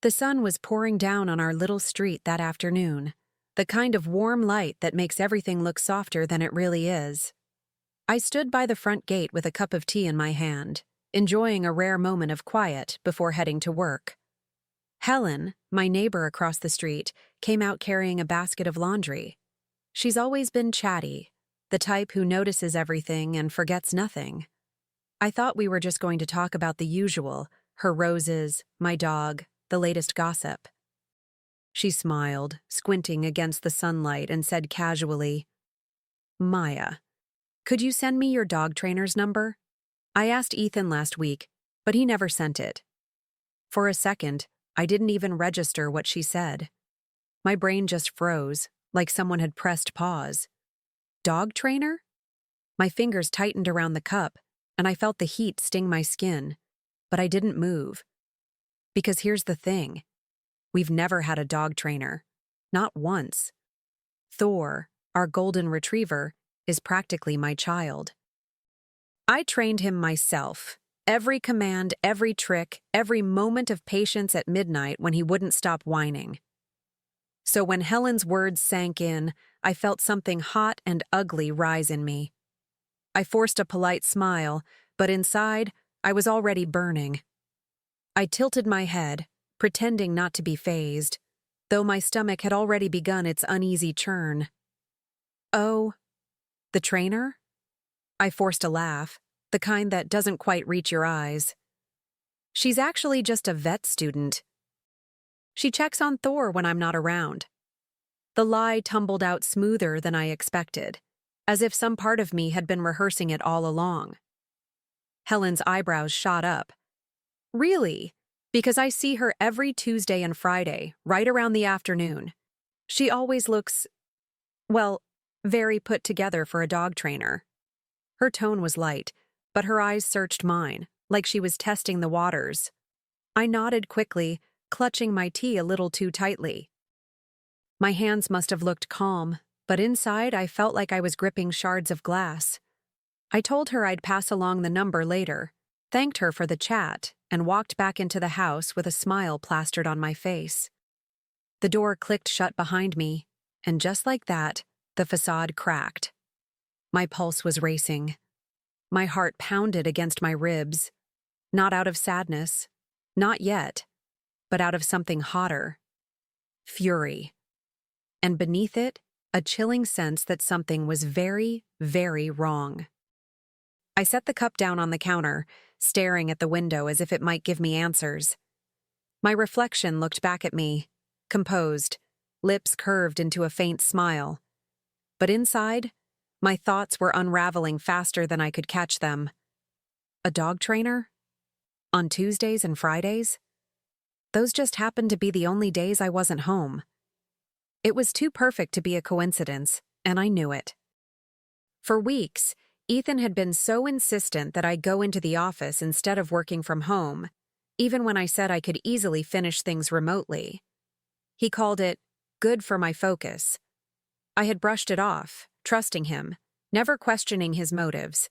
The sun was pouring down on our little street that afternoon, the kind of warm light that makes everything look softer than it really is. I stood by the front gate with a cup of tea in my hand, enjoying a rare moment of quiet before heading to work. Helen, my neighbor across the street, came out carrying a basket of laundry. She's always been chatty, the type who notices everything and forgets nothing. I thought we were just going to talk about the usual, her roses, my dog, the latest gossip. She smiled, squinting against the sunlight, and said casually, "Maya, could you send me your dog trainer's number? I asked Ethan last week, but he never sent it." For a second, I didn't even register what she said. My brain just froze, like someone had pressed pause. Dog trainer? My fingers tightened around the cup, and I felt the heat sting my skin, but I didn't move. Because here's the thing. We've never had a dog trainer. Not once. Thor, our golden retriever, is practically my child. I trained him myself. Every command, every trick, every moment of patience at midnight when he wouldn't stop whining. So when Helen's words sank in, I felt something hot and ugly rise in me. I forced a polite smile, but inside, I was already burning. I tilted my head, pretending not to be fazed, though my stomach had already begun its uneasy churn. "Oh, the trainer?" I forced a laugh, the kind that doesn't quite reach your eyes. "She's actually just a vet student. She checks on Thor when I'm not around." The lie tumbled out smoother than I expected, as if some part of me had been rehearsing it all along. Helen's eyebrows shot up. "Really? Because I see her every Tuesday and Friday, right around the afternoon. She always looks, well, very put together for a dog trainer." Her tone was light, but her eyes searched mine, like she was testing the waters. I nodded quickly, clutching my tea a little too tightly. My hands must have looked calm, but inside I felt like I was gripping shards of glass. I told her I'd pass along the number later, thanked her for the chat, and walked back into the house with a smile plastered on my face. The door clicked shut behind me, and just like that, the facade cracked. My pulse was racing. My heart pounded against my ribs, not out of sadness, not yet, but out of something hotter. Fury. And beneath it, a chilling sense that something was very, very wrong. I set the cup down on the counter, staring at the window as if it might give me answers. My reflection looked back at me, composed, lips curved into a faint smile. But inside, my thoughts were unraveling faster than I could catch them. A dog trainer? On Tuesdays and Fridays? Those just happened to be the only days I wasn't home. It was too perfect to be a coincidence, and I knew it. For weeks, Ethan had been so insistent that I go into the office instead of working from home, even when I said I could easily finish things remotely. He called it good for my focus. I had brushed it off, trusting him, never questioning his motives.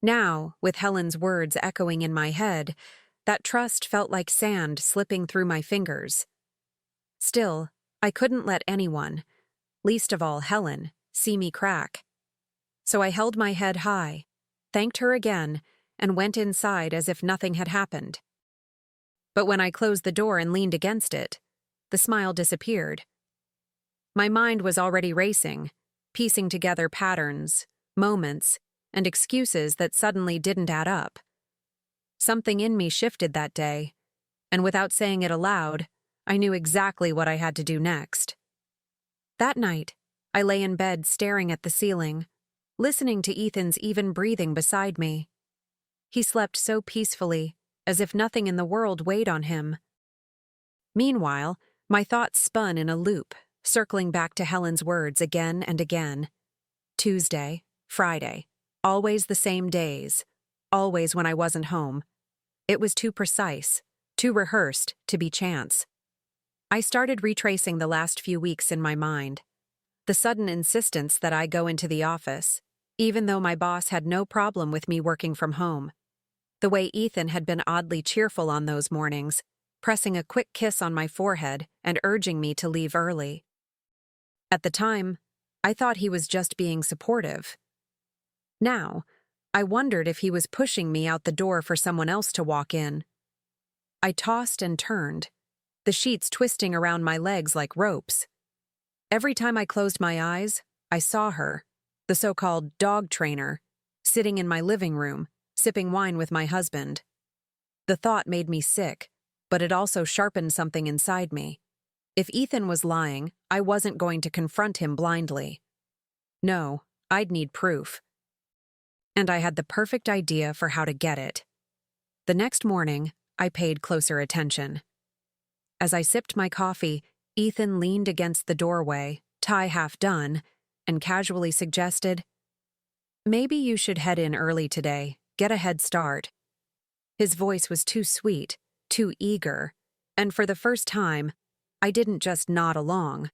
Now, with Helen's words echoing in my head, that trust felt like sand slipping through my fingers. Still, I couldn't let anyone, least of all Helen, see me crack. So I held my head high, thanked her again, and went inside as if nothing had happened. But when I closed the door and leaned against it, the smile disappeared. My mind was already racing, piecing together patterns, moments, and excuses that suddenly didn't add up. Something in me shifted that day, and without saying it aloud, I knew exactly what I had to do next. That night, I lay in bed staring at the ceiling, listening to Ethan's even breathing beside me. He slept so peacefully, as if nothing in the world weighed on him. Meanwhile, my thoughts spun in a loop, circling back to Helen's words again and again. Tuesday, Friday, always the same days, always when I wasn't home. It was too precise, too rehearsed to be chance. I started retracing the last few weeks in my mind. The sudden insistence that I go into the office, even though my boss had no problem with me working from home. The way Ethan had been oddly cheerful on those mornings, pressing a quick kiss on my forehead and urging me to leave early. At the time, I thought he was just being supportive. Now, I wondered if he was pushing me out the door for someone else to walk in. I tossed and turned, the sheets twisting around my legs like ropes. Every time I closed my eyes, I saw her, the so-called dog trainer, sitting in my living room, sipping wine with my husband. The thought made me sick, but it also sharpened something inside me. If Ethan was lying, I wasn't going to confront him blindly. No, I'd need proof. And I had the perfect idea for how to get it. The next morning, I paid closer attention. As I sipped my coffee, Ethan leaned against the doorway, tie half done, and casually suggested, "Maybe you should head in early today, get a head start." His voice was too sweet, too eager, and for the first time, I didn't just nod along.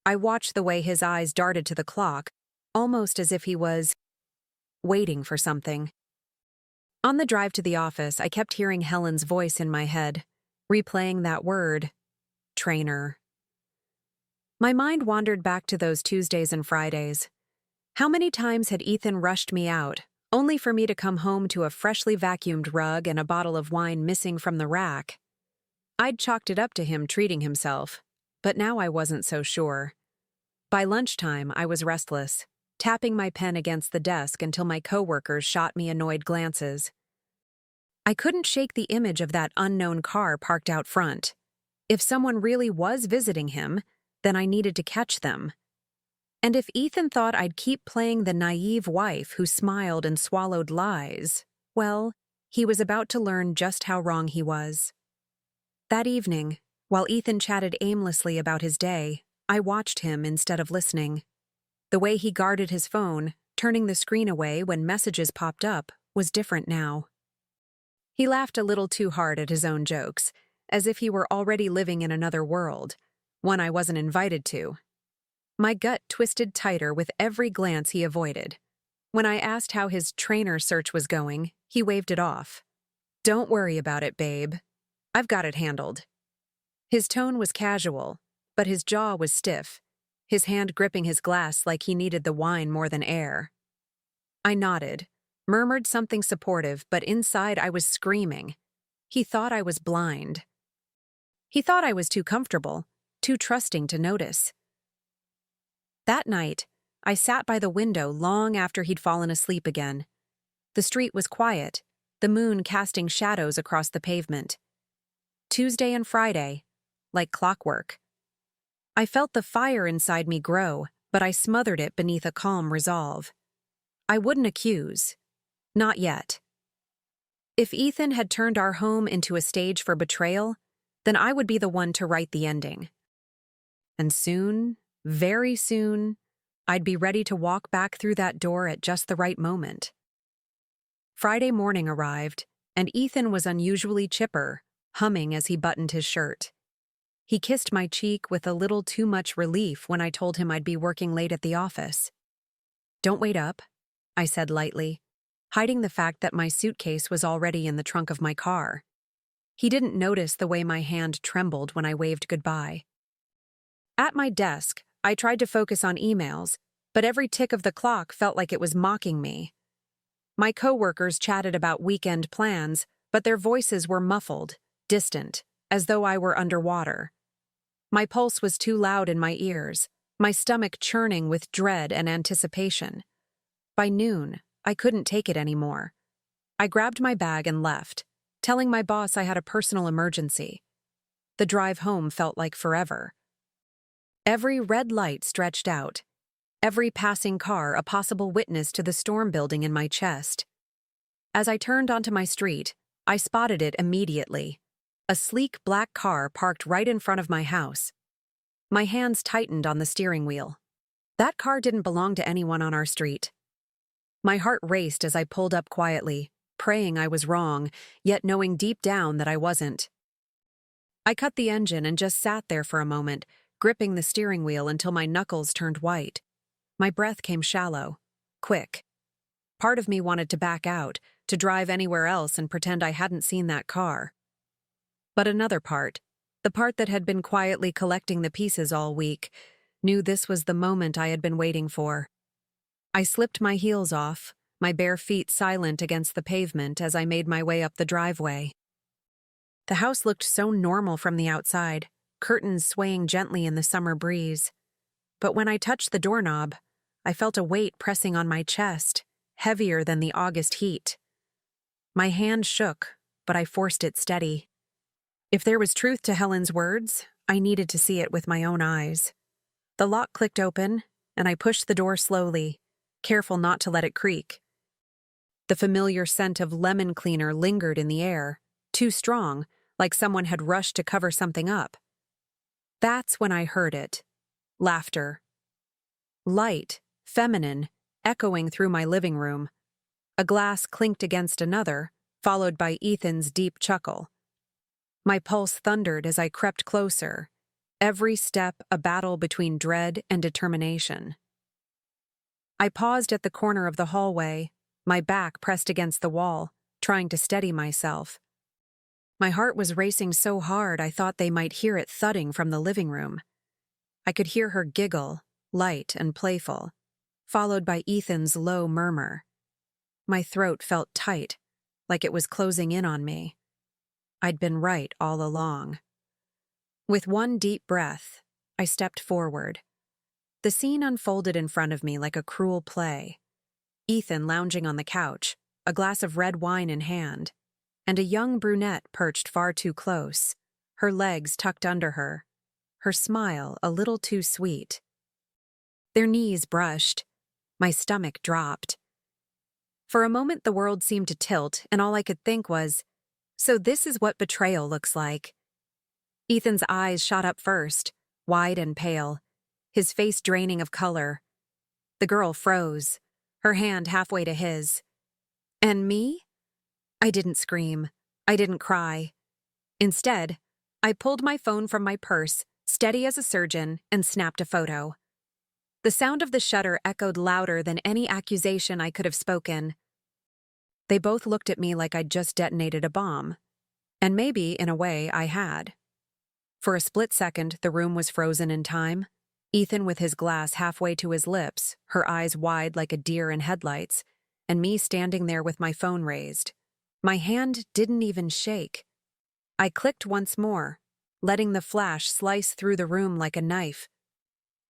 I watched the way his eyes darted to the clock, almost as if he was waiting for something. On the drive to the office, I kept hearing Helen's voice in my head, replaying that word, trainer. My mind wandered back to those Tuesdays and Fridays. How many times had Ethan rushed me out, only for me to come home to a freshly vacuumed rug and a bottle of wine missing from the rack? I'd chalked it up to him treating himself, but now I wasn't so sure. By lunchtime, I was restless, tapping my pen against the desk until my coworkers shot me annoyed glances. I couldn't shake the image of that unknown car parked out front. If someone really was visiting him, then I needed to catch them. And if Ethan thought I'd keep playing the naive wife who smiled and swallowed lies, well, he was about to learn just how wrong he was. That evening, while Ethan chatted aimlessly about his day, I watched him instead of listening. The way he guarded his phone, turning the screen away when messages popped up, was different now. He laughed a little too hard at his own jokes, as if he were already living in another world, one I wasn't invited to. My gut twisted tighter with every glance he avoided. When I asked how his trainer search was going, he waved it off. "Don't worry about it, babe. I've got it handled." His tone was casual, but his jaw was stiff, his hand gripping his glass like he needed the wine more than air. I nodded, murmured something supportive, but inside I was screaming. He thought I was blind. He thought I was too comfortable, too trusting to notice. That night, I sat by the window long after he'd fallen asleep again. The street was quiet, the moon casting shadows across the pavement. Tuesday and Friday, like clockwork. I felt the fire inside me grow, but I smothered it beneath a calm resolve. I wouldn't accuse. Not yet. If Ethan had turned our home into a stage for betrayal, then I would be the one to write the ending. And soon, very soon, I'd be ready to walk back through that door at just the right moment. Friday morning arrived, and Ethan was unusually chipper, humming as he buttoned his shirt. He kissed my cheek with a little too much relief when I told him I'd be working late at the office. "Don't wait up," I said lightly, hiding the fact that my suitcase was already in the trunk of my car. He didn't notice the way my hand trembled when I waved goodbye. At my desk, I tried to focus on emails, but every tick of the clock felt like it was mocking me. My coworkers chatted about weekend plans, but their voices were muffled, distant, as though I were underwater. My pulse was too loud in my ears, my stomach churning with dread and anticipation. By noon, I couldn't take it anymore. I grabbed my bag and left, telling my boss I had a personal emergency. The drive home felt like forever. Every red light stretched out, every passing car a possible witness to the storm building in my chest. As I turned onto my street, I spotted it immediately. A sleek black car parked right in front of my house. My hands tightened on the steering wheel. That car didn't belong to anyone on our street. My heart raced as I pulled up quietly, praying I was wrong, yet knowing deep down that I wasn't. I cut the engine and just sat there for a moment, gripping the steering wheel until my knuckles turned white. My breath came shallow, quick. Part of me wanted to back out, to drive anywhere else and pretend I hadn't seen that car. But another part, the part that had been quietly collecting the pieces all week, knew this was the moment I had been waiting for. I slipped my heels off, my bare feet silent against the pavement as I made my way up the driveway. The house looked so normal from the outside, curtains swaying gently in the summer breeze. But when I touched the doorknob, I felt a weight pressing on my chest, heavier than the August heat. My hand shook, but I forced it steady. If there was truth to Helen's words, I needed to see it with my own eyes. The lock clicked open, and I pushed the door slowly, careful not to let it creak. The familiar scent of lemon cleaner lingered in the air, too strong, like someone had rushed to cover something up. That's when I heard it. Laughter. Light, feminine, echoing through my living room. A glass clinked against another, followed by Ethan's deep chuckle. My pulse thundered as I crept closer, every step a battle between dread and determination. I paused at the corner of the hallway, my back pressed against the wall, trying to steady myself. My heart was racing so hard I thought they might hear it thudding from the living room. I could hear her giggle, light and playful, followed by Ethan's low murmur. My throat felt tight, like it was closing in on me. I'd been right all along. With one deep breath, I stepped forward. The scene unfolded in front of me like a cruel play. Ethan lounging on the couch, a glass of red wine in hand, and a young brunette perched far too close, her legs tucked under her, her smile a little too sweet. Their knees brushed. My stomach dropped. For a moment the world seemed to tilt, and all I could think was, so this is what betrayal looks like. Ethan's eyes shot up first, wide and pale, his face draining of color. The girl froze, her hand halfway to his. And me? I didn't scream. I didn't cry. Instead, I pulled my phone from my purse, steady as a surgeon, and snapped a photo. The sound of the shutter echoed louder than any accusation I could have spoken. They both looked at me like I'd just detonated a bomb. And maybe, in a way, I had. For a split second, the room was frozen in time. Ethan with his glass halfway to his lips, her eyes wide like a deer in headlights, and me standing there with my phone raised. My hand didn't even shake. I clicked once more, letting the flash slice through the room like a knife.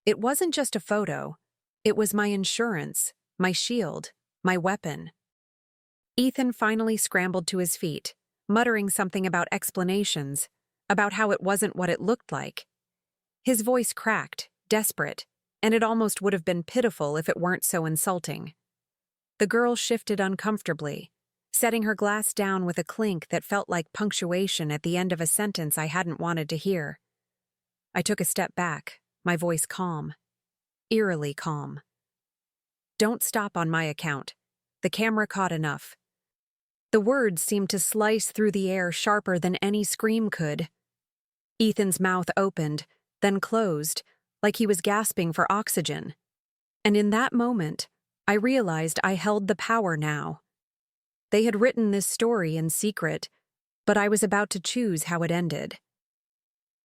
It wasn't just a photo. It was my insurance, my shield, my weapon. Ethan finally scrambled to his feet, muttering something about explanations, about how it wasn't what it looked like. His voice cracked, desperate, and it almost would have been pitiful if it weren't so insulting. The girl shifted uncomfortably, setting her glass down with a clink that felt like punctuation at the end of a sentence I hadn't wanted to hear. I took a step back, my voice calm, eerily calm. Don't stop on my account. The camera caught enough. The words seemed to slice through the air sharper than any scream could. Ethan's mouth opened, then closed, like he was gasping for oxygen. And in that moment, I realized I held the power now. They had written this story in secret, but I was about to choose how it ended.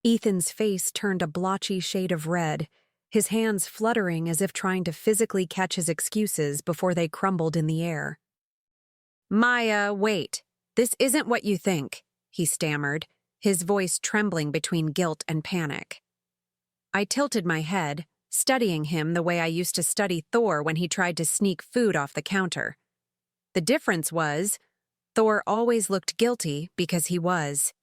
Ethan's face turned a blotchy shade of red, his hands fluttering as if trying to physically catch his excuses before they crumbled in the air. "Maya, wait. This isn't what you think," he stammered, his voice trembling between guilt and panic. I tilted my head, studying him the way I used to study Thor when he tried to sneak food off the counter. The difference was, Thor always looked guilty because he was.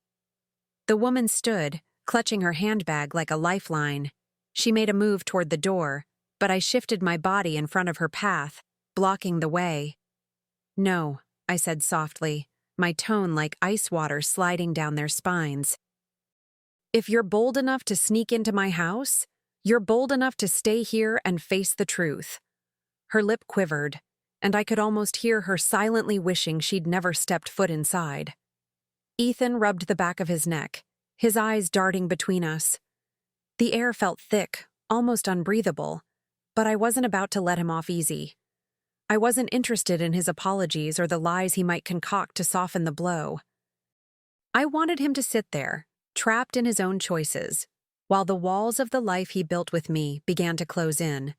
The woman stood, clutching her handbag like a lifeline. She made a move toward the door, but I shifted my body in front of her path, blocking the way. "No," I said softly, my tone like ice water sliding down their spines. "If you're bold enough to sneak into my house, you're bold enough to stay here and face the truth." Her lip quivered, and I could almost hear her silently wishing she'd never stepped foot inside. Ethan rubbed the back of his neck, his eyes darting between us. The air felt thick, almost unbreathable, but I wasn't about to let him off easy. I wasn't interested in his apologies or the lies he might concoct to soften the blow. I wanted him to sit there, trapped in his own choices, while the walls of the life he built with me began to close in.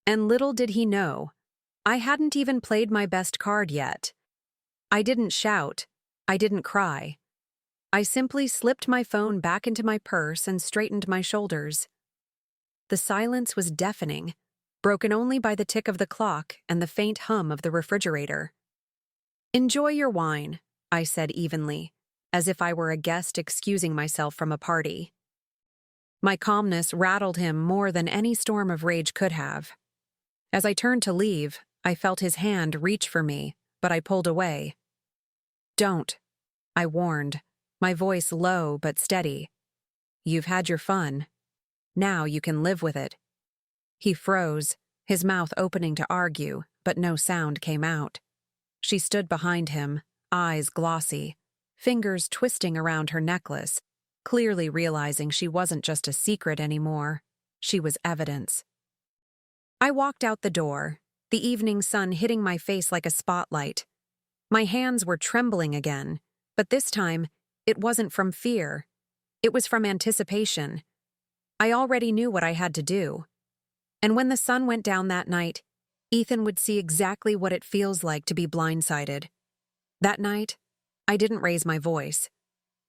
And little did he know, I hadn't even played my best card yet. I didn't shout. I didn't cry. I simply slipped my phone back into my purse and straightened my shoulders. The silence was deafening, broken only by the tick of the clock and the faint hum of the refrigerator. "Enjoy your wine," I said evenly, as if I were a guest excusing myself from a party. My calmness rattled him more than any storm of rage could have. As I turned to leave, I felt his hand reach for me, but I pulled away. "Don't," I warned, my voice low but steady. "You've had your fun. Now you can live with it." He froze, his mouth opening to argue, but no sound came out. She stood behind him, eyes glossy, fingers twisting around her necklace, clearly realizing she wasn't just a secret anymore. She was evidence. I walked out the door, the evening sun hitting my face like a spotlight. My hands were trembling again, but this time, it wasn't from fear. It was from anticipation. I already knew what I had to do. And when the sun went down that night, Ethan would see exactly what it feels like to be blindsided. That night, I didn't raise my voice.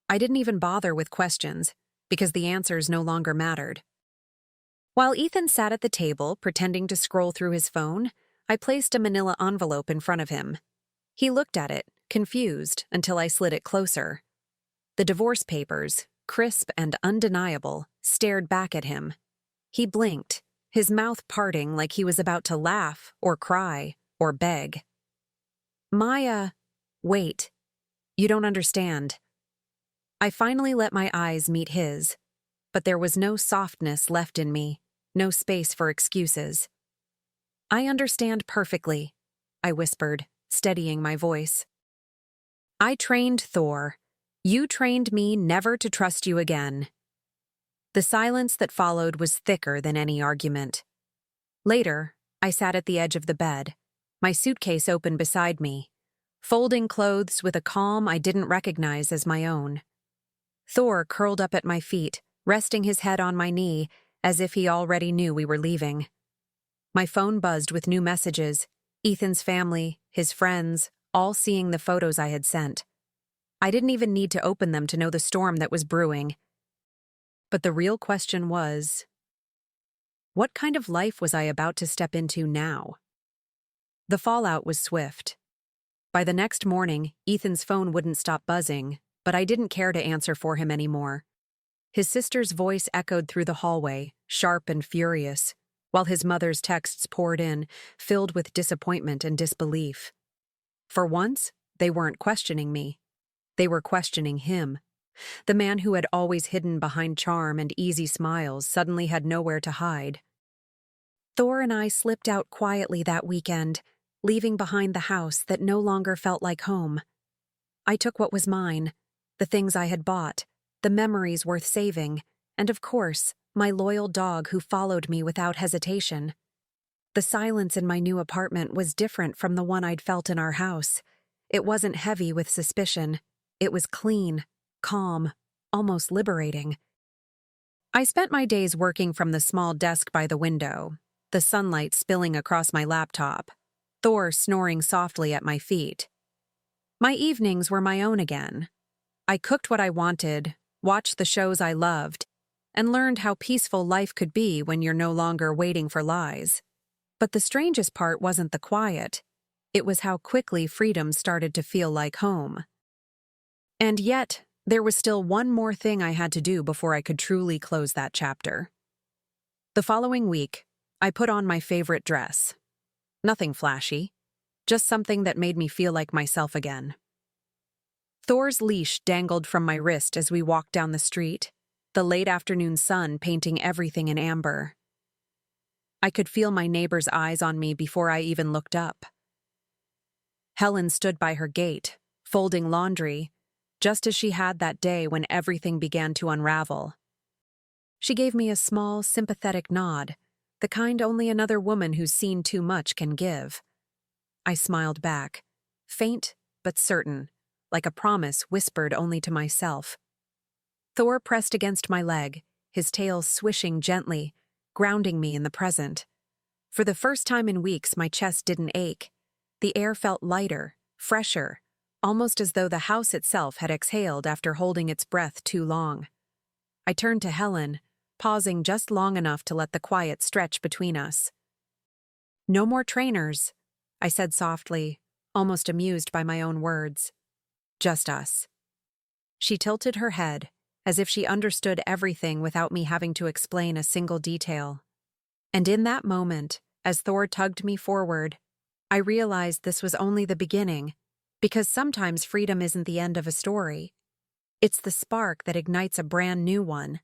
I didn't even bother with questions, because the answers no longer mattered. While Ethan sat at the table, pretending to scroll through his phone, I placed a manila envelope in front of him. He looked at it, confused, until I slid it closer. The divorce papers, crisp and undeniable, stared back at him. He blinked, his mouth parting like he was about to laugh or cry or beg. "Maya, wait. You don't understand." I finally let my eyes meet his, but there was no softness left in me, no space for excuses. "I understand perfectly," I whispered, steadying my voice. "I trained Thor. You trained me never to trust you again." The silence that followed was thicker than any argument. Later, I sat at the edge of the bed, my suitcase open beside me, folding clothes with a calm I didn't recognize as my own. Thor curled up at my feet, resting his head on my knee, as if he already knew we were leaving. My phone buzzed with new messages, Ethan's family, his friends, all seeing the photos I had sent. I didn't even need to open them to know the storm that was brewing. But the real question was, what kind of life was I about to step into now? The fallout was swift. By the next morning, Ethan's phone wouldn't stop buzzing, but I didn't care to answer for him anymore. His sister's voice echoed through the hallway, sharp and furious, while his mother's texts poured in, filled with disappointment and disbelief. For once, they weren't questioning me. They were questioning him. The man who had always hidden behind charm and easy smiles suddenly had nowhere to hide. Thor and I slipped out quietly that weekend, leaving behind the house that no longer felt like home. I took what was mine, the things I had bought, the memories worth saving, and of course, my loyal dog who followed me without hesitation. The silence in my new apartment was different from the one I'd felt in our house. It wasn't heavy with suspicion. It was clean, calm, almost liberating. I spent my days working from the small desk by the window, the sunlight spilling across my laptop, Thor snoring softly at my feet. My evenings were my own again. I cooked what I wanted, watched the shows I loved, and learned how peaceful life could be when you're no longer waiting for lies. But the strangest part wasn't the quiet. It was how quickly freedom started to feel like home. And yet, there was still one more thing I had to do before I could truly close that chapter. The following week, I put on my favorite dress. Nothing flashy, just something that made me feel like myself again. Thor's leash dangled from my wrist as we walked down the street, the late afternoon sun painting everything in amber. I could feel my neighbor's eyes on me before I even looked up. Helen stood by her gate, folding laundry, just as she had that day when everything began to unravel. She gave me a small, sympathetic nod, the kind only another woman who's seen too much can give. I smiled back, faint but certain, like a promise whispered only to myself. Thor pressed against my leg, his tail swishing gently, grounding me in the present. For the first time in weeks, my chest didn't ache. The air felt lighter, fresher, almost as though the house itself had exhaled after holding its breath too long. I turned to Helen, pausing just long enough to let the quiet stretch between us. "No more trainers," I said softly, almost amused by my own words. "Just us." She tilted her head, as if she understood everything without me having to explain a single detail. And in that moment, as Thor tugged me forward, I realized this was only the beginning, because sometimes freedom isn't the end of a story. It's the spark that ignites a brand new one.